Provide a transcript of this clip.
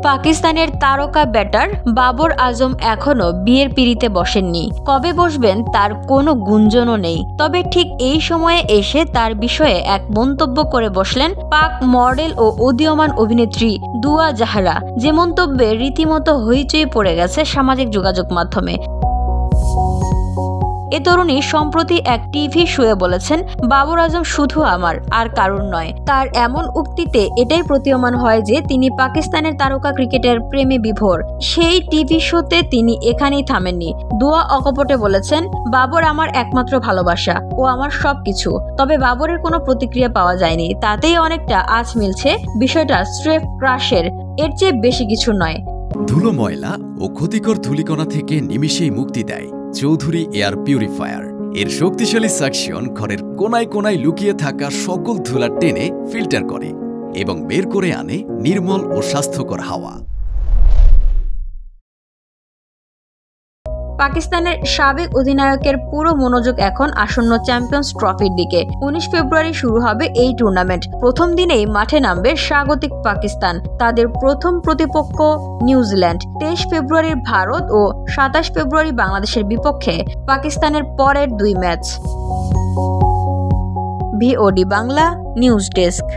পাকিস্তানের তারকা ব্যাটার বাবর আজম এখনো বিয়ের পিঁড়িতে বসেননি। কবে বসবেন তার কোনো গুঞ্জনও নেই। তবে ঠিক এই সময়ে এসে তার বিষয়ে এক মন্তব্য করে বসলেন পাক মডেল ও উদীয়মান অভিনেত্রী দুয়া জাহরা, যে মন্তব্যে রীতিমতো হইচই পড়ে গেছে সামাজিক যোগাযোগ মাধ্যমে। এ তরুণী সম্প্রতি এক টিভি শোয়ে বলেছেন, বাবর আজম শুধু আমার, আর কারণ নয়। তার এমন উক্তিতে এটাই প্রতীয়মান হয় যে তিনি পাকিস্তানের তারকা ক্রিকেটের প্রেমে বিভোর। সেই টিভি শোতে তিনি এখানেই থামেননি। দুয়া অকপটে বলেছেন, বাবর আমার একমাত্র ভালোবাসা, ও আমার সবকিছু। তবে বাবরের কোনো প্রতিক্রিয়া পাওয়া যায়নি। তাতেই অনেকটা আঁচ মিলছে বিষয়টা স্রেফ ক্রাশের, এর চেয়ে বেশি কিছু নয়। ধুলো, ময়লা ও ক্ষতিকর ধূলিকণা থেকে নিমিষেই মুক্তি দেয় চৌধুরী এয়ার পিউরিফায়ার। এর শক্তিশালী সাকশন ঘরের কোনায় কোনায় লুকিয়ে থাকা সকল ধুলা টেনে ফিল্টার করে এবং বের করে আনে নির্মল ও স্বাস্থ্যকর হাওয়া। পাকিস্তানের সাবেক অধিনায়কের পুরো মনোযোগ এখন আসন্ন চ্যাম্পিয়ন্স ট্রফির দিকে। 19 ফেব্রুয়ারি শুরু হবে এই টুর্নামেন্ট। প্রথম দিনেই মাঠে নামবে স্বাগতিক পাকিস্তান। তাদের প্রথম প্রতিপক্ষ নিউজিল্যান্ড। 23 ফেব্রুয়ারি ভারত ও 27 ফেব্রুয়ারি বাংলাদেশের বিপক্ষে পাকিস্তানের পরের দুই match. VOD Bangla news desk.